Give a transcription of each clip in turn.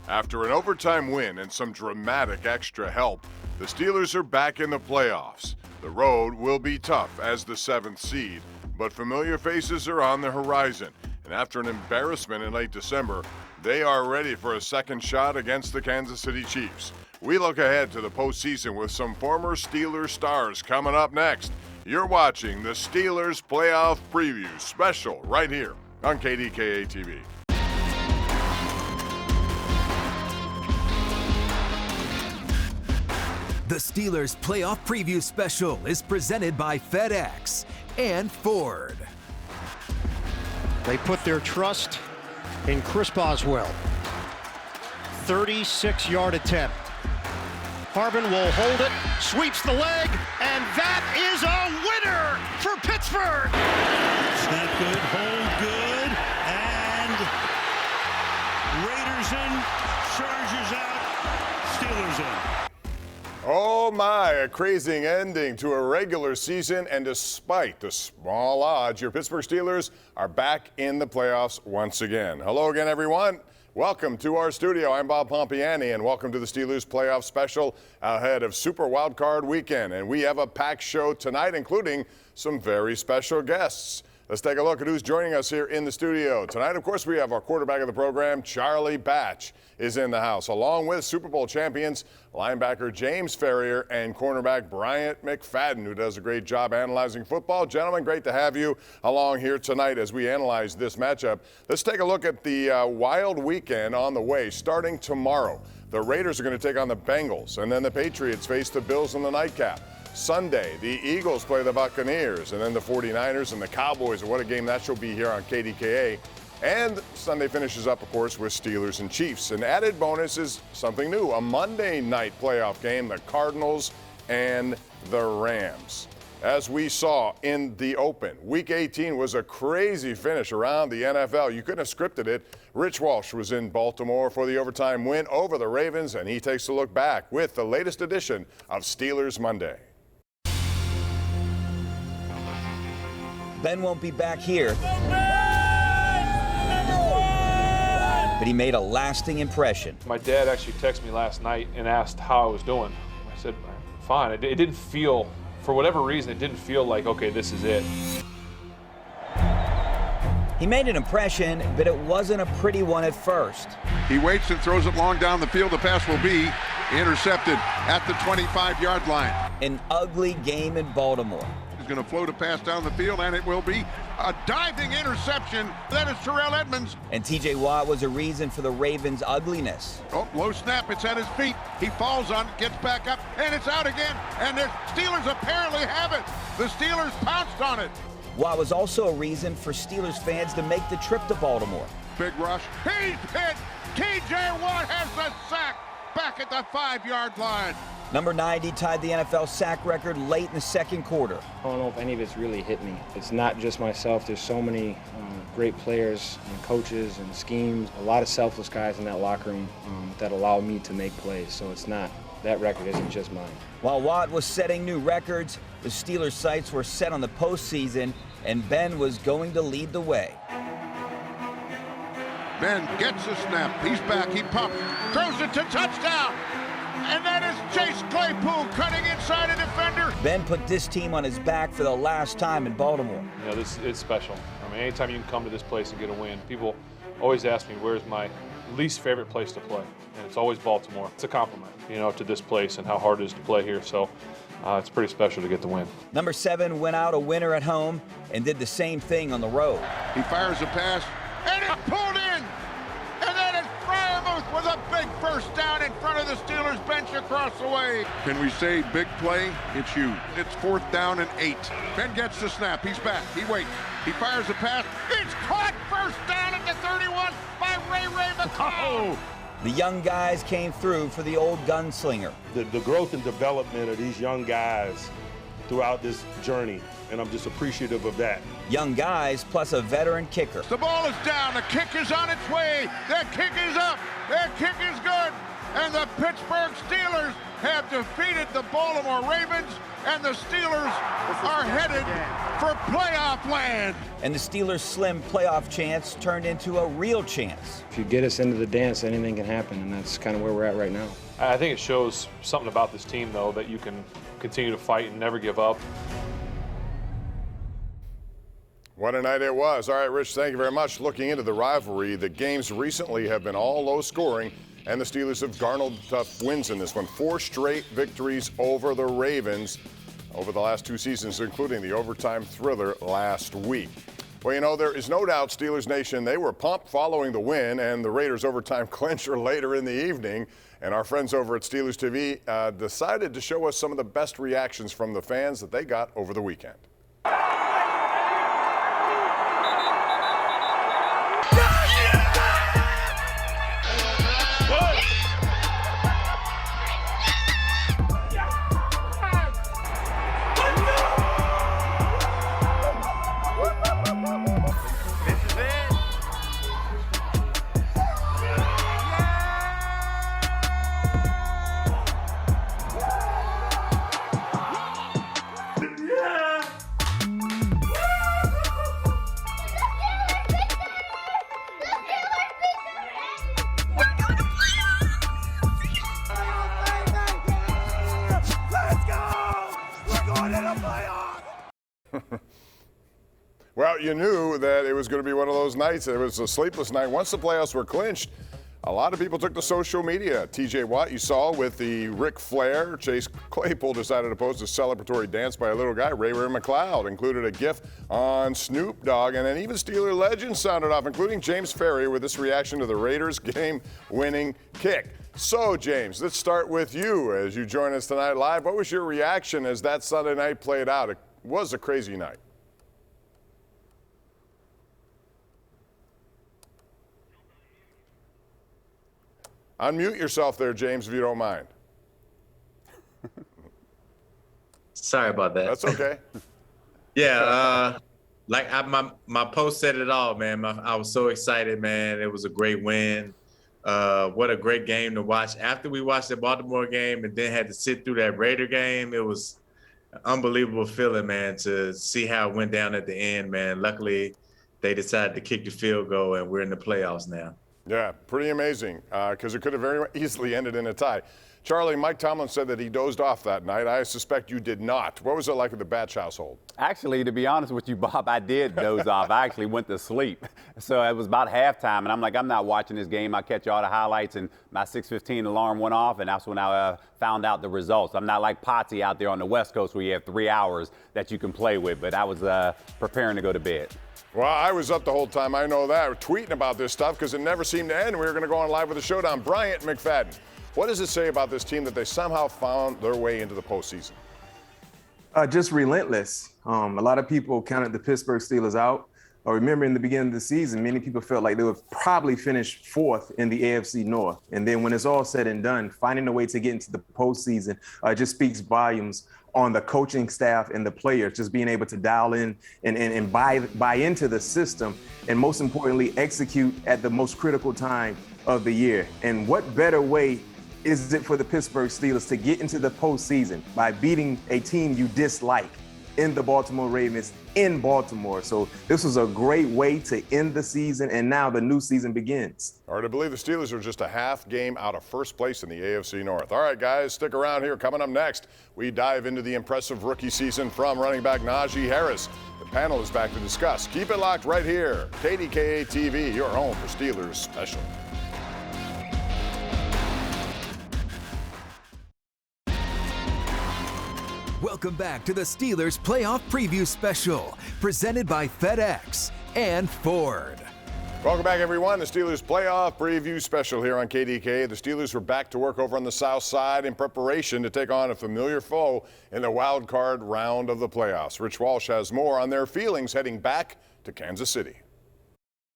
After an overtime win and some dramatic extra help, the Steelers are back in the playoffs. The road will be tough as the 7th seed, but familiar faces are on the horizon. And after an embarrassment in late December, they are ready for a second shot against the Kansas City Chiefs. We look ahead to the postseason with some former Steelers stars coming up next. You're watching the Steelers Playoff Preview Special right here on KDKA TV. The Steelers Playoff Preview Special is presented by FedEx and Ford. They put their trust in Chris Boswell. 36-yard attempt. Harbin will hold it, sweeps the leg, and that is a winner for Pittsburgh. Snap good, hold good, and Raiders in, Chargers out, Steelers in. Oh my, a crazy ending to a regular season, and despite the small odds, your Pittsburgh Steelers are back in the playoffs once again. Hello again, everyone. Welcome to our studio. I'm Bob Pompeani, and welcome to the Steelers Playoff Special ahead of Super Wildcard Weekend. And we have a packed show tonight, including some very special guests. Let's take a look at who's joining us here in the studio. Tonight, of course, we have our quarterback of the program, Charlie Batch, is in the house, along with Super Bowl champions, linebacker James Farrior and cornerback Bryant McFadden, who does a great job analyzing football. Gentlemen, great to have you along here tonight as we analyze this matchup. Let's take a look at the wild weekend on the way, starting tomorrow. The Raiders are going to take on the Bengals, and then the Patriots face the Bills in the nightcap. Sunday, the Eagles play the Buccaneers, and then the 49ers and the Cowboys. And what a game that shall be here on KDKA. And Sunday finishes up, of course, with Steelers and Chiefs. An added bonus is something new, a Monday night playoff game, the Cardinals and the Rams. As we saw in the Open, Week 18 was a crazy finish around the NFL. You couldn't have scripted it. Rich Walsh was in Baltimore for the overtime win over the Ravens, and he takes a look back with the latest edition of Steelers Monday. Ben won't be back here, but he made a lasting impression. My dad actually texted me last night and asked how I was doing. I said, fine. It didn't feel, for whatever reason, it didn't feel like, okay, this is it. He made an impression, but it wasn't a pretty one at first. He waits and throws it long down the field. The pass will be intercepted at the 25-yard line. An ugly game in Baltimore. Going to float a pass down the field, and it will be a diving interception. That is Terrell Edmonds. And T.J. Watt was a reason for the Ravens' ugliness. Oh, low snap. It's at his feet. He falls on it, gets back up, and it's out again. And the Steelers apparently have it. The Steelers pounced on it. Watt was also a reason for Steelers fans to make the trip to Baltimore. Big rush. He's hit. T.J. Watt has the sack back at the 5-yard line. Number 90 tied the NFL sack record late in the second quarter. I don't know if any of it's really hit me. It's not just myself. There's so many great players and coaches and schemes, a lot of selfless guys in that locker room that allow me to make plays. So it's not, that record isn't just mine. While Watt was setting new records, the Steelers' sights were set on the postseason, and Ben was going to lead the way. Ben gets the snap. He's back. He pumps. Throws it to touchdown. And that is Chase Claypool cutting inside a defender. Ben put this team on his back for the last time in Baltimore. You know, it's special. I mean, anytime you can come to this place and get a win, people always ask me, where's my least favorite place to play? And it's always Baltimore. It's a compliment, you know, to this place and how hard it is to play here. So it's pretty special to get the win. Number 7 went out a winner at home and did the same thing on the road. He fires a pass, and it's pulled in. And that is Bryant with a big first down in front of the Steelers bench across the way. Can we say big play? It's huge. It's 4th down and 8. Ben gets the snap. He's back. He waits. He fires a pass. It's caught first down at the 31 by Ray McCall. The young guys came through for the old gunslinger. The growth and development of these young guys throughout this journey, and I'm just appreciative of that. Young guys plus a veteran kicker. The ball is down. The kick is on its way. That kick is up. That kick is good. and the Pittsburgh Steelers have defeated the Baltimore Ravens, and the Steelers are headed for playoff land. And the Steelers' slim playoff chance turned into a real chance. If you get us into the dance, anything can happen, and that's kind of where we're at right now. I think it shows something about this team, though, that you can continue to fight and never give up. What a night it was. All right, Rich, thank you very much. Looking into the rivalry, the games recently have been all low scoring, and the Steelers have garnered tough wins in this one. 4 straight victories over the Ravens over the last 2 seasons, including the overtime thriller last week. Well, you know, there is no doubt, Steelers Nation, they were pumped following the win and the Raiders' overtime clincher later in the evening. And our friends over at Steelers TV decided to show us some of the best reactions from the fans that they got over the weekend. Well, you knew that it was going to be one of those nights. It was a sleepless night. Once the playoffs were clinched, a lot of people took to social media. TJ Watt, you saw with the Ric Flair. Chase Claypool decided to post a celebratory dance by a little guy. Ray McLeod included a GIF on Snoop Dogg, and then even Steeler legends sounded off, including James Farrior with this reaction to the Raiders' game-winning kick. So, James, let's start with you as you join us tonight live. What was your reaction as that Sunday night played out? It was a crazy night. Unmute yourself there, James, if you don't mind. Sorry about that. That's okay. Yeah, my post said it all, man. I was so excited, man. It was a great win. What a great game to watch. After we watched the Baltimore game and then had to sit through that Raider game, it was an unbelievable feeling, man, to see how it went down at the end, man. Luckily, they decided to kick the field goal, and we're in the playoffs now. Yeah, pretty amazing, because it could have very easily ended in a tie. Charlie, Mike Tomlin said that he dozed off that night. I suspect you did not. What was it like at the Batch household? Actually, to be honest with you, Bob, I did doze off. I actually went to sleep. So it was about halftime, and I'm like, I'm not watching this game. I catch all the highlights, and my 6:15 alarm went off, and that's when I found out the results. I'm not like Potsy out there on the West Coast where you have 3 hours that you can play with, but I was preparing to go to bed. Well, I was up the whole time. I know that. We're tweeting about this stuff because it never seemed to end. We were going to go on live with the showdown. Bryant, McFadden, what does it say about this team that they somehow found their way into the postseason? Just relentless. A lot of people counted the Pittsburgh Steelers out. I remember in the beginning of the season, many people felt like they would probably finish 4th in the AFC North. And then when it's all said and done, finding a way to get into the postseason just speaks volumes on the coaching staff and the players, just being able to dial in and buy into the system, and most importantly, execute at the most critical time of the year. And what better way is it for the Pittsburgh Steelers to get into the postseason by beating a team you dislike in the Baltimore Ravens in Baltimore? So this was a great way to end the season, and now the new season begins. Hard to believe the Steelers are just a half game out of first place in the AFC North. All right, guys, stick around here. Coming up next, we dive into the impressive rookie season from running back Najee Harris. The panel is back to discuss. Keep it locked right here. KDKA TV, your home for Steelers Special. Welcome back to the Steelers Playoff Preview Special, presented by FedEx and Ford. Welcome back, everyone. The Steelers Playoff Preview Special here on KDKA. The Steelers were back to work over on the South Side in preparation to take on a familiar foe in the wild card round of the playoffs. Rich Walsh has more on their feelings heading back to Kansas City.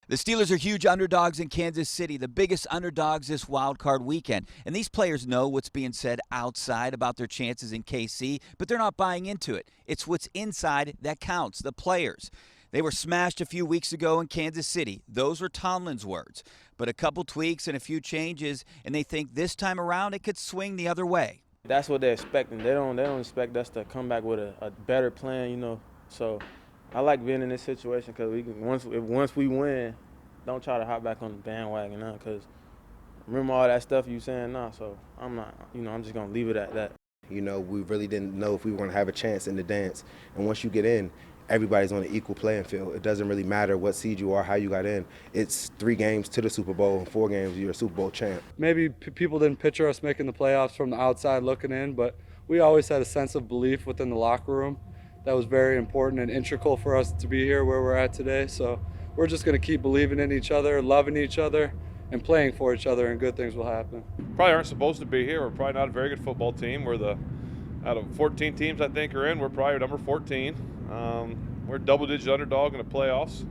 The Steelers are huge underdogs in Kansas City, the biggest underdogs this wild card weekend. And these players know what's being said outside about their chances in KC, but they're not buying into it. It's what's inside that counts, the players. They were smashed a few weeks ago in Kansas City. Those were Tomlin's words. But a couple tweaks and a few changes, and they think this time around it could swing the other way. That's what they're expecting. They don't expect us to come back with a better plan, you know. So I like being in this situation because once we win, don't try to hop back on the bandwagon now because remember all that stuff you saying now. So I'm not, I'm just going to leave it at that. You know, we really didn't know if we were going to have a chance in the dance. And once you get in, everybody's on an equal playing field. It doesn't really matter what seed you are, how you got in. It's 3 games to the Super Bowl, and 4 games, you're a Super Bowl champ. Maybe people didn't picture us making the playoffs from the outside looking in, but we always had a sense of belief within the locker room. That was very important and integral for us to be here where we're at today. So we're just going to keep believing in each other, loving each other, and playing for each other, and good things will happen. Probably aren't supposed to be here. We're probably not a very good football team. Out of 14 teams I think are in, we're probably number 14. We're a double-digit underdog in the playoffs.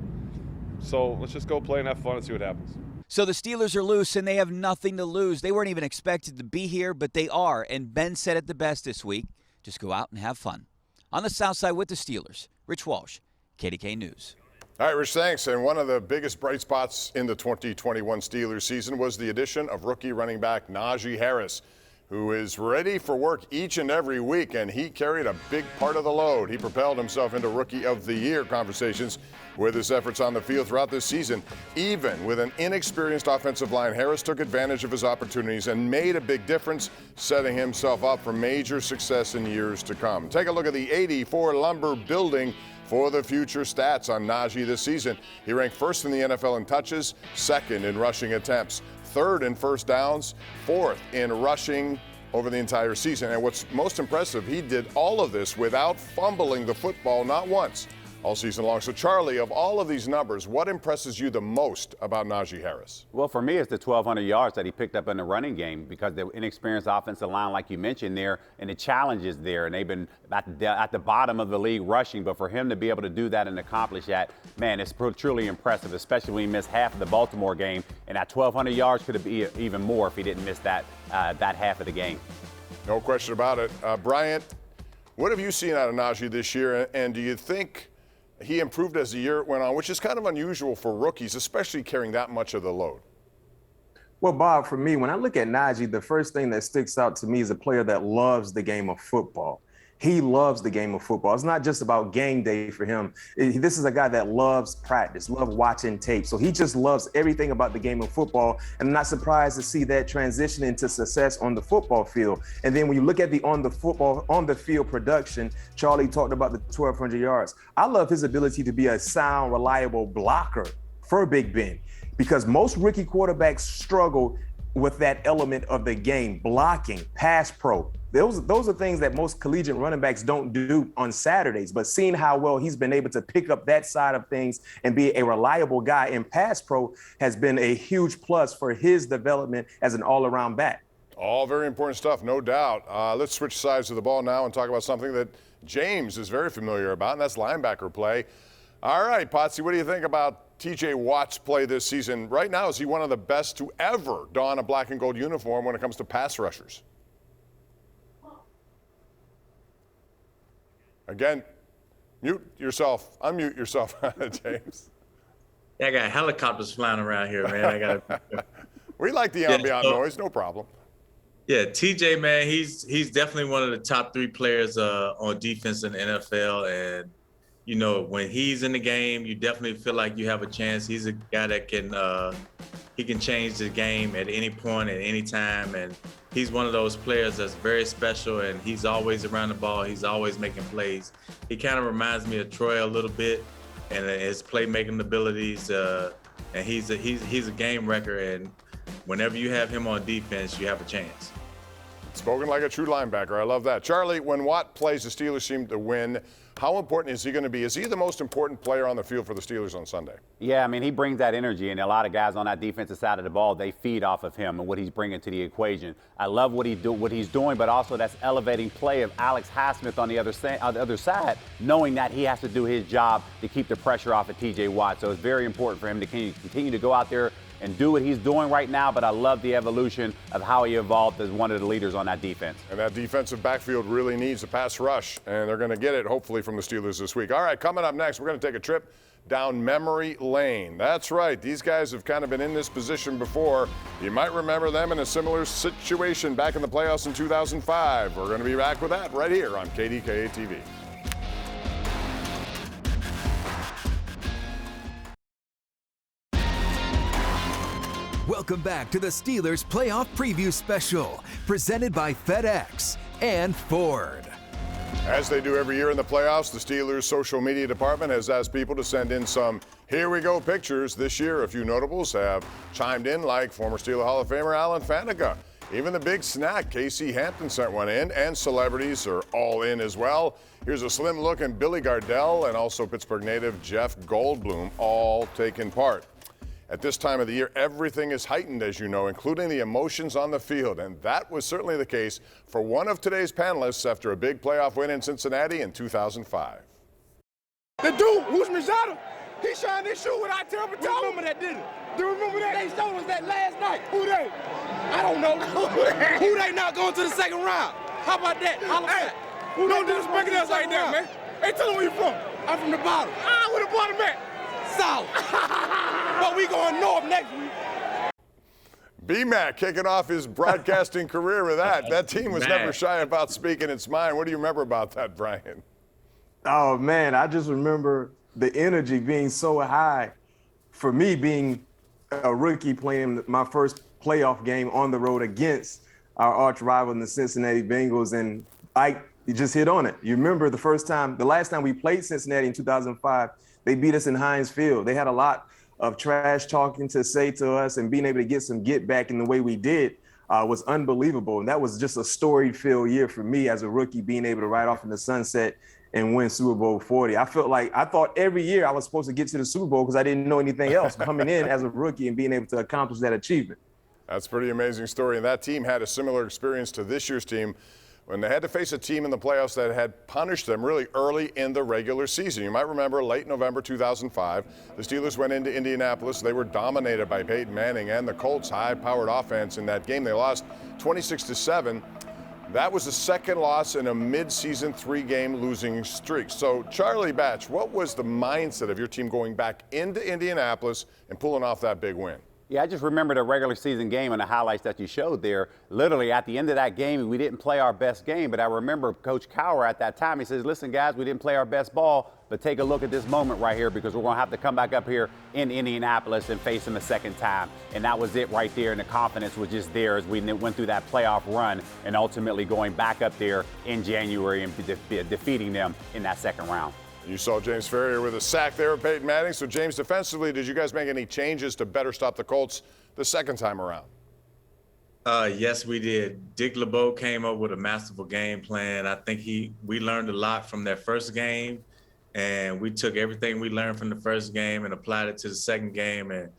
So let's just go play and have fun and see what happens. So the Steelers are loose, and they have nothing to lose. They weren't even expected to be here, but they are. And Ben said it the best this week. Just go out and have fun. On the South Side with the Steelers, Rich Walsh, KDKA News. All right, Rich, thanks. And one of the biggest bright spots in the 2021 Steelers season was the addition of rookie running back Najee Harris, who is ready for work each and every week, and he carried a big part of the load. He propelled himself into Rookie of the Year conversations with his efforts on the field throughout this season. Even with an inexperienced offensive line, Harris took advantage of his opportunities and made a big difference, setting himself up for major success in years to come. Take a look at the 84 Lumber Building for the future stats on Najee this season. He ranked first in the NFL in touches, second in rushing attempts, third in first downs, fourth in rushing over the entire season. And what's most impressive, he did all of this without fumbling the football, not once, all season long. So, Charlie, of all of these numbers, what impresses you the most about Najee Harris? Well, for me, it's the 1,200 yards that he picked up in the running game because the inexperienced offensive line, like you mentioned there, and the challenges there, and they've been at the bottom of the league rushing. But for him to be able to do that and accomplish that, man, it's truly impressive, especially when he missed half of the Baltimore game. And that 1,200 yards could have been even more if he didn't miss that half of the game. No question about it. Bryant, what have you seen out of Najee this year, and do you think he improved as the year went on, which is kind of unusual for rookies, especially carrying that much of the load? Well, Bob, for me, when I look at Najee, the first thing that sticks out to me is a player that loves the game of football. He loves the game of football. It's not just about game day for him. This is a guy that loves practice, loves watching tape. So he just loves everything about the game of football. And I'm not surprised to see that transition into success on the football field. And then when you look at the on the field production, Charlie talked about the 1,200 yards. I love his ability to be a sound, reliable blocker for Big Ben, because most rookie quarterbacks struggle with that element of the game, blocking, pass pro. Those are things that most collegiate running backs don't do on Saturdays, but seeing how well he's been able to pick up that side of things and be a reliable guy in pass pro has been a huge plus for his development as an all-around back. All very important stuff, no doubt. Let's switch sides of the ball now and talk about something that James is very familiar about, and that's linebacker play. All right, Potsy, what do you think about TJ Watt's play this season? Right now, is he one of the best to ever don a black and gold uniform when it comes to pass rushers? Again, mute yourself. Unmute yourself, James. Yeah, I got helicopters flying around here, man. We like the ambient noise, no problem. Yeah, TJ, man, he's definitely one of the top 3 players on defense in the NFL. And, you know, when he's in the game, you definitely feel like you have a chance. He's a guy that can change the game at any point, at any time. And he's one of those players that's very special, and he's always around the ball. He's always making plays. He kind of reminds me of Troy a little bit, and his playmaking abilities. And he's a game wrecker, and whenever you have him on defense, you have a chance. Spoken like a true linebacker. I love that. Charlie, when Watt plays, the Steelers seem to win. How important is he going to be? Is he the most important player on the field for the Steelers on Sunday? Yeah, I mean, he brings that energy, and a lot of guys on that defensive side of the ball, they feed off of him and what he's bringing to the equation. I love what he's doing, but also that's elevating play of Alex Highsmith on the other side, knowing that he has to do his job to keep the pressure off of TJ Watt. So it's very important for him to continue to go out there, and do what he's doing right now, but I love the evolution of how he evolved as one of the leaders on that defense. And that defensive backfield really needs a pass rush, and they're going to get it, hopefully, from the Steelers this week. All right, coming up next, we're going to take a trip down memory lane. That's right. These guys have kind of been in this position before. You might remember them in a similar situation back in the playoffs in 2005. We're going to be back with that right here on KDKA TV. Welcome back to the Steelers Playoff Preview Special, presented by FedEx and Ford. As they do every year in the playoffs, the Steelers' social media department has asked people to send in some here we go pictures. This year, a few notables have chimed in, like former Steeler Hall of Famer Alan Faneca. Even the big snack, Casey Hampton, sent one in, and celebrities are all in as well. Here's a slim-looking Billy Gardell and also Pittsburgh native Jeff Goldblum, all taking part. At this time of the year, everything is heightened, as you know, including the emotions on the field, and that was certainly the case for one of today's panelists after a big playoff win in Cincinnati in 2005. The dude, who's Mijata, he shined his shoe without terrible toe. Remember that, didn't it? Do you remember that? They showed us that last night. Who they? I don't know. Who they not going to the second round? How about that? Hey, who don't disrespect us like that, man? Hey, tell them where you from. I'm from the bottom. Where the bottom at? South. But we going north next week. B-Mac kicking off his broadcasting career with that. That team was never shy about speaking its mind. What do you remember about that, Bryant? Oh, man, I just remember the energy being so high. For me, being a rookie playing my first playoff game on the road against our arch rival in the Cincinnati Bengals, and you just hit on it. You remember the last time we played Cincinnati in 2005, they beat us in Heinz Field. They had a lot of trash talking to say to us, and being able to get some get back in the way we did was unbelievable. And that was just a storied-filled year for me as a rookie, being able to ride off in the sunset and win Super Bowl 40. I thought every year I was supposed to get to the Super Bowl because I didn't know anything else coming in as a rookie and being able to accomplish that achievement. That's a pretty amazing story. And that team had a similar experience to this year's team when they had to face a team in the playoffs that had punished them really early in the regular season. You might remember late November 2005, the Steelers went into Indianapolis. They were dominated by Peyton Manning and the Colts' high-powered offense in that game. They lost 26-7. That was the second loss in a mid-season 3-game losing streak. So, Charlie Batch, what was the mindset of your team going back into Indianapolis and pulling off that big win? Yeah, I just remember the regular season game and the highlights that you showed there. Literally, at the end of that game, we didn't play our best game, but I remember Coach Cowher at that time, he says, listen, guys, we didn't play our best ball, but take a look at this moment right here because we're going to have to come back up here in Indianapolis and face them a second time. And that was it right there, and the confidence was just there as we went through that playoff run and ultimately going back up there in January and defeating them in that second round. You saw James Farrior with a sack there of Peyton Manning. So, James, defensively, did you guys make any changes to better stop the Colts the second time around? Yes, we did. Dick LeBeau came up with a masterful game plan. I think we learned a lot from that first game, and we took everything we learned from the first game and applied it to the second game. And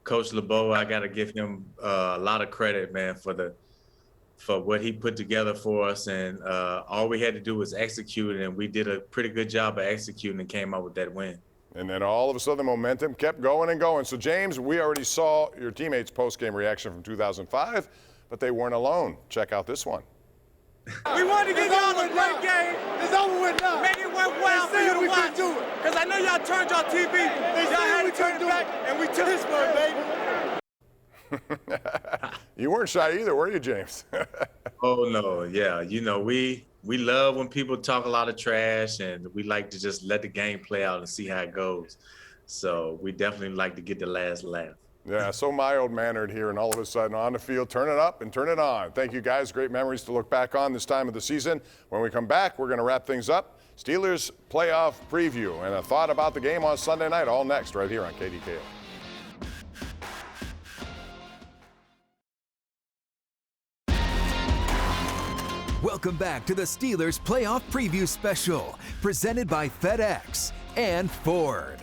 Coach LeBeau, I got to give him a lot of credit, man, for what he put together for us, and all we had to do was execute, and we did a pretty good job of executing and came out with that win. And then all of a sudden the momentum kept going and going. So, James, we already saw your teammates' post-game reaction from 2005, but they weren't alone. Check out this one. We wanted to get y'all a great game. It's over with now. Make it worthwhile for you to watch. Because I know y'all turned y'all TV. Y'all had to turn it back, and we took Pittsburgh, baby. You weren't shy either, were you, James? Oh, no, yeah. You know, we love when people talk a lot of trash, and we like to just let the game play out and see how it goes. So we definitely like to get the last laugh. Yeah, so mild-mannered here, and all of a sudden on the field, turn it up and turn it on. Thank you, guys. Great memories to look back on this time of the season. When we come back, we're going to wrap things up. Steelers playoff preview and a thought about the game on Sunday night, all next right here on KDKA. Welcome back to the Steelers Playoff Preview Special, presented by FedEx and Ford.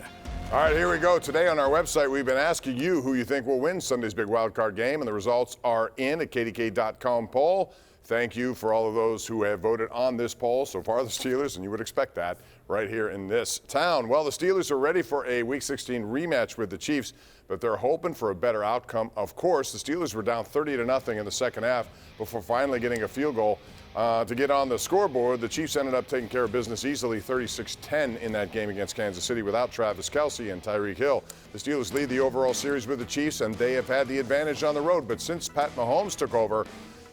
All right, here we go. Today on our website, we've been asking you who you think will win Sunday's big wildcard game, and the results are in a KDK.com poll. thank you for all of those who have voted on this poll. So far, the Steelers, and you would expect that right here in this town. Well, the Steelers are ready for a Week 16 rematch with the Chiefs, but they're hoping for a better outcome. Of course, the Steelers were down 30-0 in the second half before finally getting a field goal to get on the scoreboard. The Chiefs ended up taking care of business easily, 36-10 in that game against Kansas City without Travis Kelce and Tyreek Hill. The Steelers lead the overall series with the Chiefs, and they have had the advantage on the road. But since Pat Mahomes took over,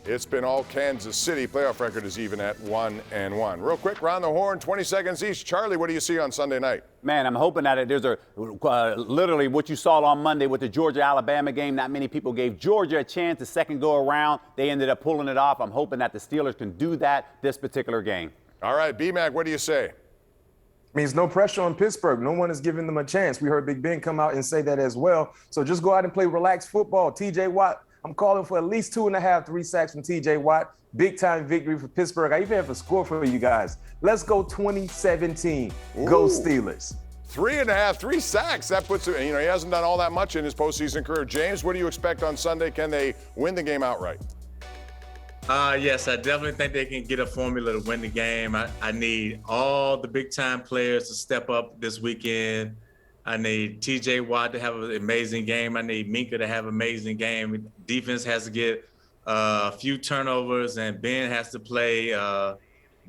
it's been all Kansas City. Playoff record is even at 1-1. Real quick, round the horn, 20 seconds each. Charlie, what do you see on Sunday night? Man, I'm hoping that there's literally what you saw on Monday with the Georgia-Alabama game. Not many people gave Georgia a chance the second go around. They ended up pulling it off. I'm hoping that the Steelers can do that this particular game. All right, B-Mac, what do you say? Means no pressure on Pittsburgh. No one is giving them a chance. We heard Big Ben come out and say that as well. So just go out and play relaxed football. TJ Watt, I'm calling for at least 2.5, 3 sacks from TJ Watt. Big time victory for Pittsburgh. I even have a score for you guys. Let's go 2017. Go Steelers. 3.5, 3 sacks. That puts it, he hasn't done all that much in his postseason career. James, what do you expect on Sunday? Can they win the game outright? Yes, I definitely think they can get a formula to win the game. I need all the big-time players to step up this weekend. I need T.J. Watt to have an amazing game. I need Minka to have an amazing game. Defense has to get a few turnovers, and Ben has to play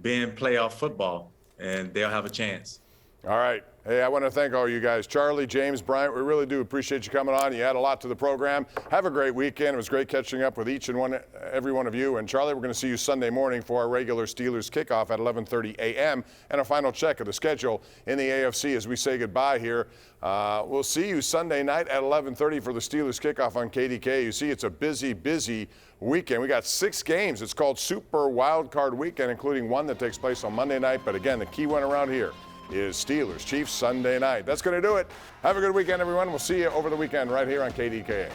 playoff football, and they'll have a chance. All right. Hey, I want to thank all you guys. Charlie, James, Bryant, we really do appreciate you coming on. You add a lot to the program. Have a great weekend. It was great catching up with each and every one of you. And Charlie, we're going to see you Sunday morning for our regular Steelers kickoff at 11:30 a.m. and a final check of the schedule in the AFC as we say goodbye here. We'll see you Sunday night at 11:30 for the Steelers kickoff on KDKA. You see, it's a busy, busy weekend. We got 6 games. It's called Super Wild Card Weekend, including one that takes place on Monday night. But again, the key one around here is Steelers Chiefs Sunday night. That's going to do it. Have a good weekend, everyone. We'll see you over the weekend right here on KDKA.